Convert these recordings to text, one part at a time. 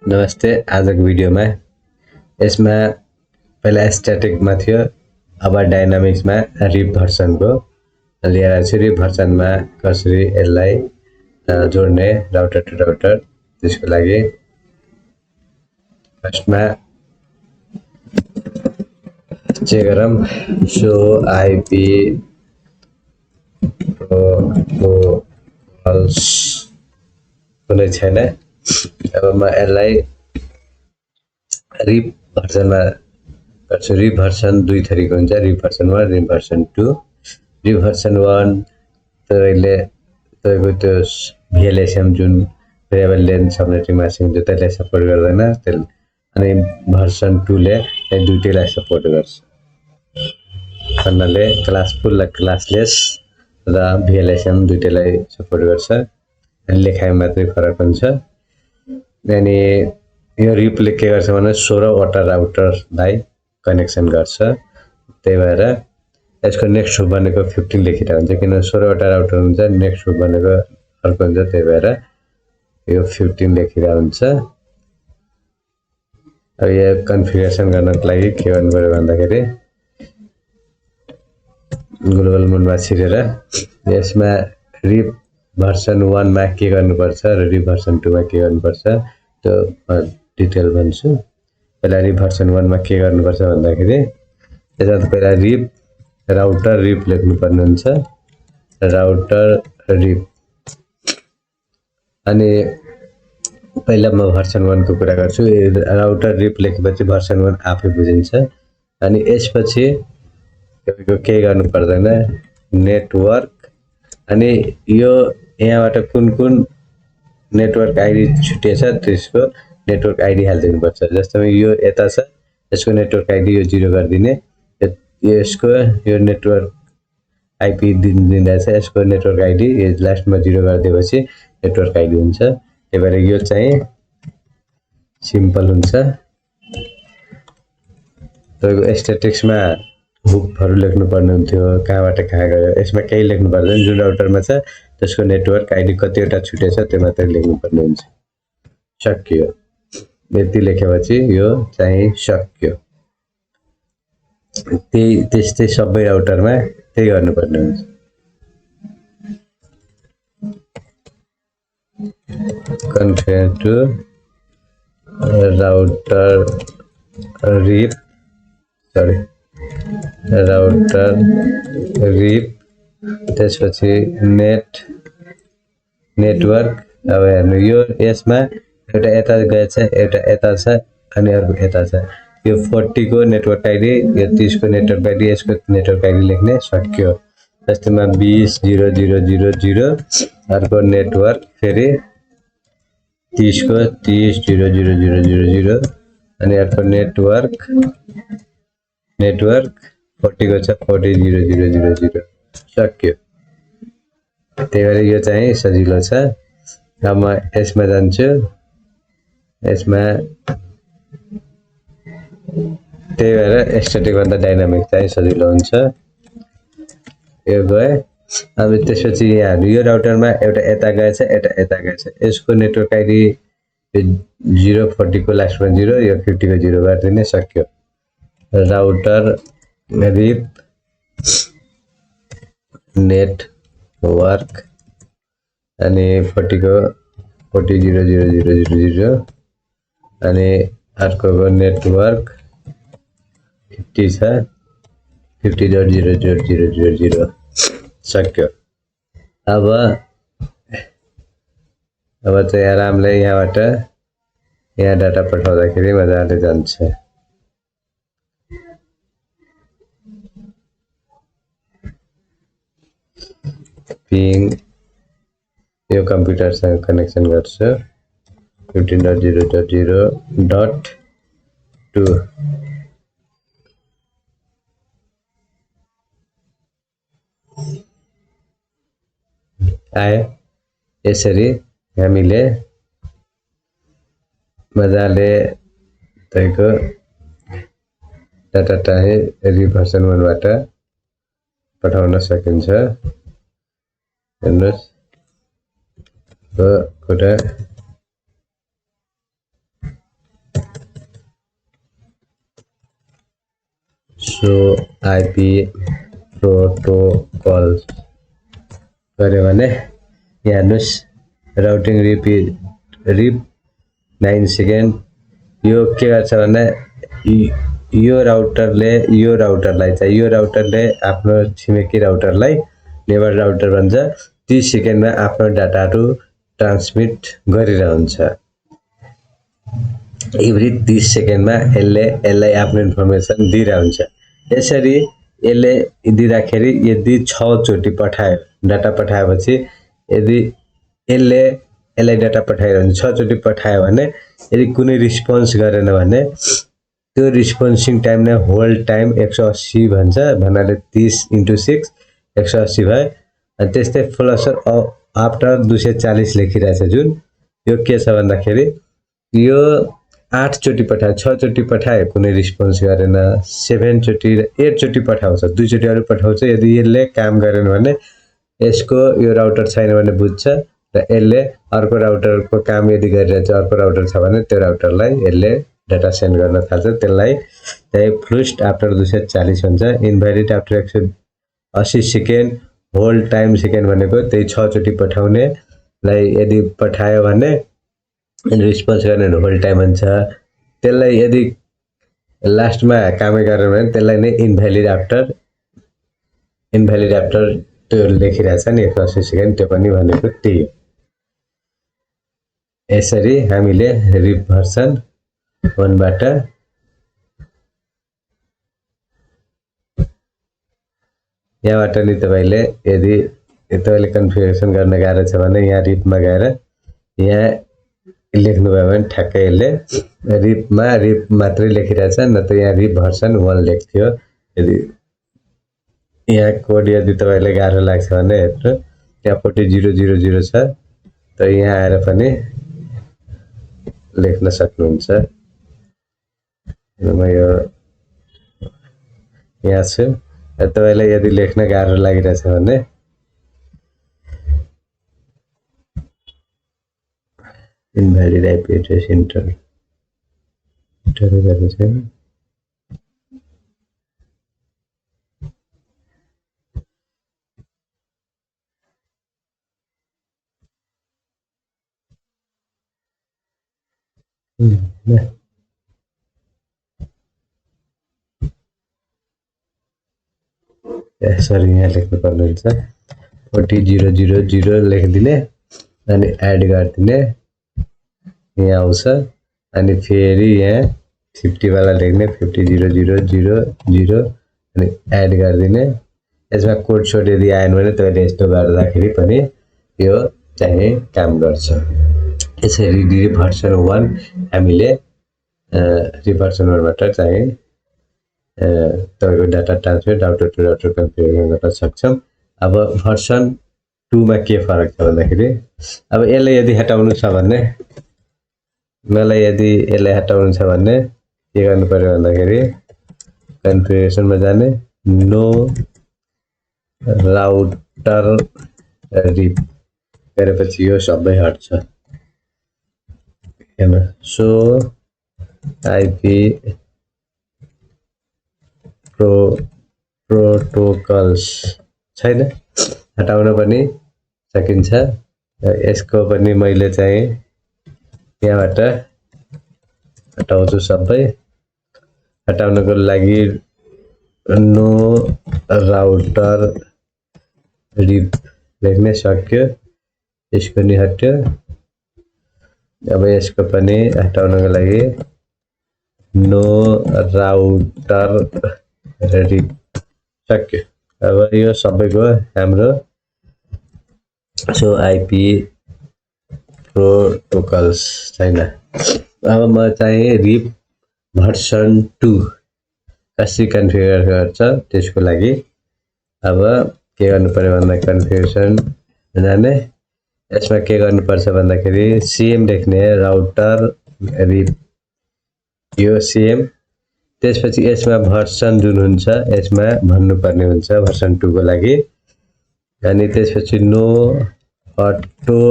नमस्ते। आजको भिडियोमा यसमा पहिला स्ट्याटिकमा थियो, अब डाइनामिक्समा रिप भर्सनको लिएर आएको छु। रिप भर्सनमा कसरी यसलाई जोड्ने राउटर टु राउटर, त्यसको लागि फर्स्टमा चेक गरौँ सो आइपी प्रोटोकल्स कुनै छैन। अब म यसलाई रिप भर्सनमा गर्छु। रिप भर्सन दुई थरीको हुन्छ, RIP version 1 RIP version 2। RIP version 1 तपाईको त्यो VLSM जुन भेरिएबल लेन्थ सबनेटिङ मास्किङ हुन्छ त्यसलाई सपोर्ट गर्दैन। अनि भर्सन 2 ले दुईटैलाई सपोर्ट गर्छ। भन्नाले क्लास फुल र क्लासलेस र VLSM दुईटैलाई सपोर्ट गर्छ। अनि लेखाइमा मात्रै फरक हुन्छ। अनि यो रिपले के गर्छ भने 16 वटा राउटरलाई कनेक्सन गर्छ। त्यही भएर यसको नेक्स्ट हुप भनेको 15 लेखिरहेको हुन्छ, किन 16 वटा राउटर हुन्छ, नेक्स्ट हुप भनेको अर्को हुन्छ, त्यही भएर यो 15 लेखिरहेको हुन्छ। अब यो कन्फिगरेसन गर्नको लागि के गर्नु पर्यो भन्दाखेरि ग्लोबल मोडमा छिरेर यसमा रिप भर्सन 1 मा के गर्नुपर्छ र रिप भर्सन 2 मा के गर्नुपर्छ त्यो डिटेल भन्छु। पहिला रिप भर्सन 1 मा के गर्नुपर्छ भन्दाखेरि यसमा पहिला रिप राउटर रिप लेख्नुपर्ने हुन्छ। राउटर रिप अनि पहिला म भर्सन 1 को कुरा गर्छु। राउटर रिप लेखेपछि भर्सन 1 आफै बुझिन्छ। अनि यसपछि तपाईको के गर्नु पर्दैन, नेटवर्क अनि यो यहाँबाट कुन नेटवर्क आइडी छुटेछ त्यसको नेटवर्क आइडी हाल्दिनु पर्छ। जस्तै यो यता छ, यसको नेटवर्क आइडी यो 0 गर्दिने, यसको यो नेटवर्क आइपी दिँदैछ, यसको नेटवर्क आइडी यो लास्टमा 0 गरिदिएपछि नेटवर्क आइडी हुन्छ। त्यही भएर यो चाहिँ सिम्पल हुन्छ। तपाईको स्ट्याटिक्समा हुपहरु लेख्नु पर्ने हुन्थ्यो, कहाँबाट कहाँ गयो। यसमा केही लेख्नु पर्दैन, जुन राउटरमा छ त्यसको नेटवर्क आइडी कतिवटा छुटेछ त्यो मात्र लेख्नु पर्ने हुन्छ। सकियो। यति लेखेपछि यो चाहिँ सकियो। त्यस्तै सबै राउटरमा त्यही गर्नुपर्ने हुन्छ। Configure to router RIP router RIP, त्यसपछि नेटवर्क। अब हेर्नु यो यसमा एउटा यता गएछ, एउटा यता छ अनि अर्को यता छ। यो 40 को नेटवर्क आइडी, यो 30 को नेटवर्क आइडी, यसको नेटवर्क आइडी लेख्ने सकियो। जस्तैमा 20.0.0.0 अर्को नेटवर्क फेरि 30 को 30.0.0.0.0 अनि अर्को नेटवर्क 40 को छ 40.0.0.0.0 सकियो। त्यही भएर यो चाहिँ सजिलो छ। अब म यसमा जान्छु। यसमा त्यही भएर स्ट्याटिक भन्दा डाइनामिक चाहिँ सजिलो हुन्छ। यो गए। अब त्यसपछि यहाँ यो राउटरमा एउटा यता गएछ, एउटा यता गएछ। यसको नेटवर्क आइडी 040 को लास्टमा 0, यो 50 को 0 गरिदिने सकियो। राउटर रिप नेटवर्क अनि 40 को 40.0.0.0.0 अनि अर्कोको नेटवर्क 50 छ 50.0.0.0.0 सक्यो। अब चाहिँ आरामले यहाँबाट यहाँ डाटा पठाउँदाखेरि मजाले जान्छ। पिङ यो कम्प्युटरसँग कनेक्सन गर्छु 15.0.0.2 आयो। यसरी हामीले मजाले तपाईँको डाटा चाहिँ रिप भर्सन 1 बाट पठाउन सकिन्छ। हेर्नुहोस् कुरा सो आइपी प्रोटोकल गऱ्यो भने यहाँ हेर्नुस् राउटिङ रिप 9 सेकेन्ड यो के गर्छ भने यो राउटरले आफ्नो छिमेकी राउटरलाई नेबर राउटर भन्छ 30 सेकेन्डमा आफ्नो डाटाहरु ट्रान्समिट गरिरहन्छ एभ्री 30 सेकेन्डमा यसलाई आफ्नो इन्फर्मेसन दिइरहन्छ यसरी यसले दिँदाखेरि यदि 6 चोटी पठायो डाटा पठाएपछि यदि यसलाई डाटा पठाइरहन्छ 6 चोटी पठायो भने यदि कुनै रिस्पोन्स गरेन भने त्यो रिस्पोन्सिङ टाइम नै होल्ड टाइम 180 भन्छ भन्नाले 30 * 6 180 भयो अनि त्यस्तै प्लस आफ्टर 240 लेखिरहेछ जुन यो के छ भन्दाखेरि यो 8 चोटी पठायो 6 चोटी पठायो कुनै रिस्पोन्स गरेन 7 चोटी 8 चोटी पठाउँछ 2 चोटी अरु पठाउँछ यदि यसले काम गरेन भने यसको यो राउटर छैन भने बुझ्छ र यसले अर्को राउटरको काम यदि गरिरहेछ अर्को राउटर छ भने त्यो राउटरलाई यसले डाटा सेन्ड गर्न थाल्छ त्यसलाई चाहिँ फ्लुस्ट आफ्टर 240 भन्छ invalid after 180 second hold time second भनेको त्यही 6 चोटी पठाउनेलाई यदि पठायो भने रिस्पोन्स गर्ने होल्ड टाइम हुन्छ त्यसलाई यदि लास्टमा कामै गरेन भने त्यसलाई नै इनभ्यालिड आफ्टर त्यो लेखिरहेछ नि 180 सेकेन्ड त्यो पनि भनेको त्यही हो यसरी हामीले रिप भर्सन 1 बाट यहाँबाट नि तपाईले यदि तपाईले कन्फिगरेसन गर्न गाह्रो छ भने यहाँ रिपमा गएर यहाँ लेख्नु भयो भने ठ्याक्कै यसले रिप मात्रै लेखिरहेछ नत्र यहाँ रिप भर्सन 1 लेख्थ्यो यदि यहाँ कोड यदि तपाईलाई गाह्रो लाग्छ भने हेर्नु यहाँ 40000 छ त यहाँ आएर पनि लेख्न सक्नुहुन्छ म यो यहाँ छु तपाईलाई यदि लेख्न गाह्रो लागिरहेछ भने इनभ्यालिड आइपी एड्रेस इन्टर गर्नु छैन सरी यहाँ लेख्नु पर्ने हुन्छ 40000 लेखिदिने अनि एड गरिदिने यहाँ आउँछ अनि फेरि यहाँ 50 वाला लेख्ने 50000 अनि एड गरिदिने यसमा कोड छोड यदि आएन भने तपाईले यस्तो गर्दाखेरि पनि यो चाहिँ काम गर्छ यसरी रिप भर्सन 1 हामीले रिप भर्सन 1 बाट चाहिँ तपाईको data transfer router to router configure गर्न सक्छौं अब भर्सन 2 मा के फरक छ भन्दाखेरि अब यसले यदि हटाउनु छ भने मलाई यदि यसलाई हटाउनु छ भने के गर्नु पर्यो भन्दाखेरि कन्फिगरेसन मा जाने नो राउटर रिप गरेपछि यो सबै हट्छ हैन सो आइपी प्रोटोकल्स छैन हटाउन पनि सकिन्छ यसको पनि मैले चाहिँ यहाँबाट हटाउँछु सबै हटाउनको लागि नो राउटर रिप लेख्न सक्यो यसको नि हट्यो अब यसको पनि हटाउनको लागि नो राउटर रिप सक्यो अब यो सबैको हाम्रो सो आइपी प्रोटोकल्स छैन अब म चाहिँ रिप भर्सन 2 कसरी कन्फिगर गर्छ त्यसको लागि अब के गर्नु पर्यो भन्दा कन्फिगरेसन जाने यसमा के गर्नुपर्छ भन्दाखेरि सीएम लेख्ने राउटर रिप यो सीएम त्यसपछि यसमा भर्सन जुन हुन्छ यसमा भन्नुपर्ने हुन्छ भर्सन 2 को लागि अनि त्यसपछि नो अटो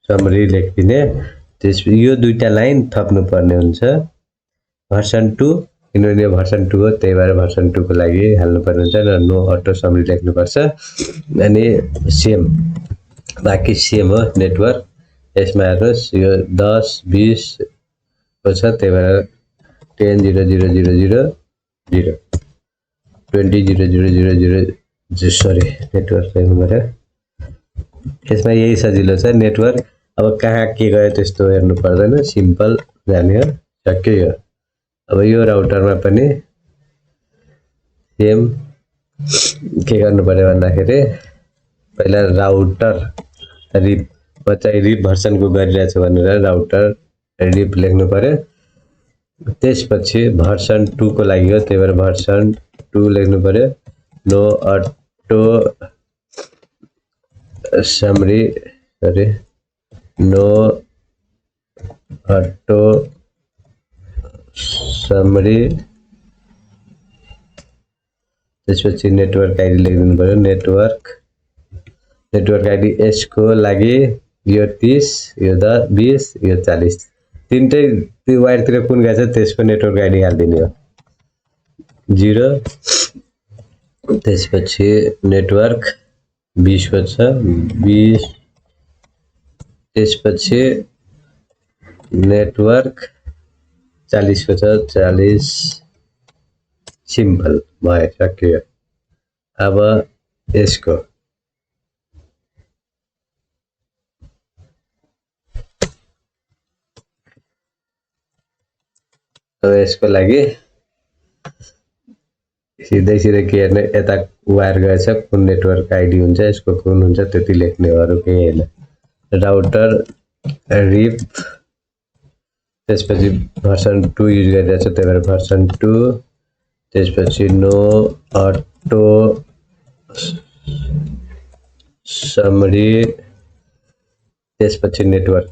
समरी लेखिदिने त्यसपछि यो दुईटा लाइन थप्नु पर्ने हुन्छ भर्सन 2 किनभने यो भर्सन 2 हो, त्यही भएर भर्सन 2 को लागि हाल्नुपर्ने हुन्छ र नो अटो समरी लेख्नुपर्छ। अनि सेम बाँकी सेम हो नेटवर्क। यसमा हेर्नुहोस् यो 10 20 को छ, त्यही भएर 10 0 0 0 0 0 20 0 0 0 0 सरी नेटवर्क लेख्नु पर्यो। यसमा यही सजिलो छ नेटवर्क। अब कहाँ के गयो त्यस्तो हेर्नु पर्दैन, सिम्पल जाने हो, सक्यो यो। अब यो राउटरमा पनि सेम के गर्नु पर्यो भन्दाखेरि पहिला राउटर रिप, म चाहिँ रिप भर्सनको गरिरहेको छु भनेर राउटर रिप लेख्नु पर्यो। त्यसपछि भर्सन 2 को लागि हो, त्यही भएर भर्सन 2 लेख्नु पर्यो। No auto summary sorry no auto summary, त्यसपछि नेटवर्क आइडी लेखिदिनु पर्यो। नेटवर्क आइडी यसको लागि यो 30 यो 10 20 यो 40 तीनटै त्यो वायरतिर कुन गएछ त्यसको नेटवर्क आइडी हाल्दिने हो 0। त्यसपछि नेटवर्क 20 को छ 20, त्यसपछि नेटवर्क 40 को छ 40, सिम्पल भयो, सक्यो। अब यसको लागि सिधै के हेर्ने, यता वायर गएछ कुन नेटवर्क आइडी हुन्छ, यसको कुन हुन्छ त्यति लेख्ने हो, अरु केही हैन। राउटर रिप, त्यसपछि भर्सन 2 युज गरिरहेछ, त्यही भएर भर्सन 2, त्यसपछि नो अटो समरी, त्यसपछि नेटवर्क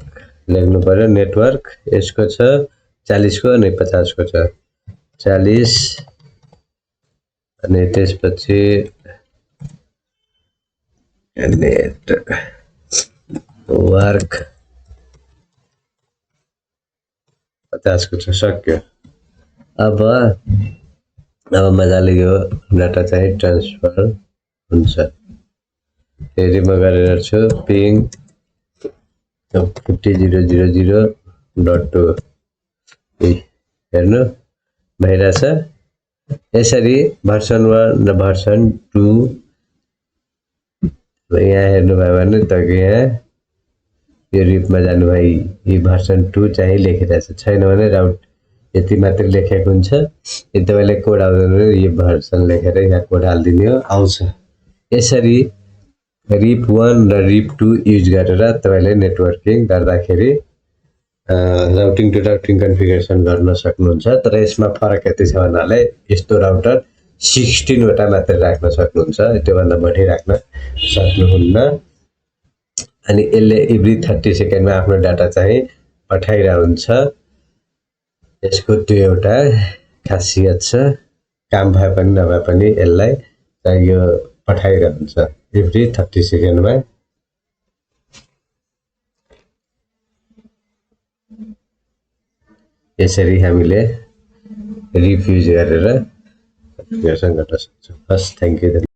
लेख्नु पर्यो। नेटवर्क यसको छ 40 को अनि 50 को छ 40, अनि त्यसपछि नेटवर्क 50 को छ, सक्यो। अब मजाले यो डाटा चाहिँ ट्रान्सफर हुन्छ। फेरि म गरेर छु पिङ 50.0.0.2 हेर्नु भइरहेछ। यसरी भर्सन 1 र भर्सन 2 यहाँ हेर्नुभयो भने तपाईको यहाँ यो रिपमा जानुभयो, यो भर्सन 2 चाहिँ लेखिरहेछ, छैन भने राउट यति मात्र लेखेको हुन्छ। यदि तपाईले कोड आउँदैन भने यो भर्सन लेखेर यहाँ कोड हाल्दिने हो, आउँछ। यसरी रिप 1 र रिप 2 युज गरेर तपाईले नेटवर्किङ गर्दाखेरि राउटिङ टु राउटिङ कन्फिगरेसन गर्न सक्नुहुन्छ। तर यसमा फरक यति छ भन्नाले यस्तो राउटर 16 वटा मात्र राख्न सक्नुहुन्छ, त्यो भन्दा बढी राख्न सक्नुहुन्न। अनि यसले एभ्री 30 सेकेन्डमा आफ्नो डाटा चाहिँ पठाइरहेको हुन्छ। यसको त्यो एउटा खासियत छ, काम भए पनि नभए पनि यसलाई चाहिँ यो पठाइरहेको हुन्छ एभ्री 30 सेकेन्डमा। यसरी हामीले रिप युज गरेर कन्फिगरेसन गर्न सक्छौं। बस, थ्यांक यू।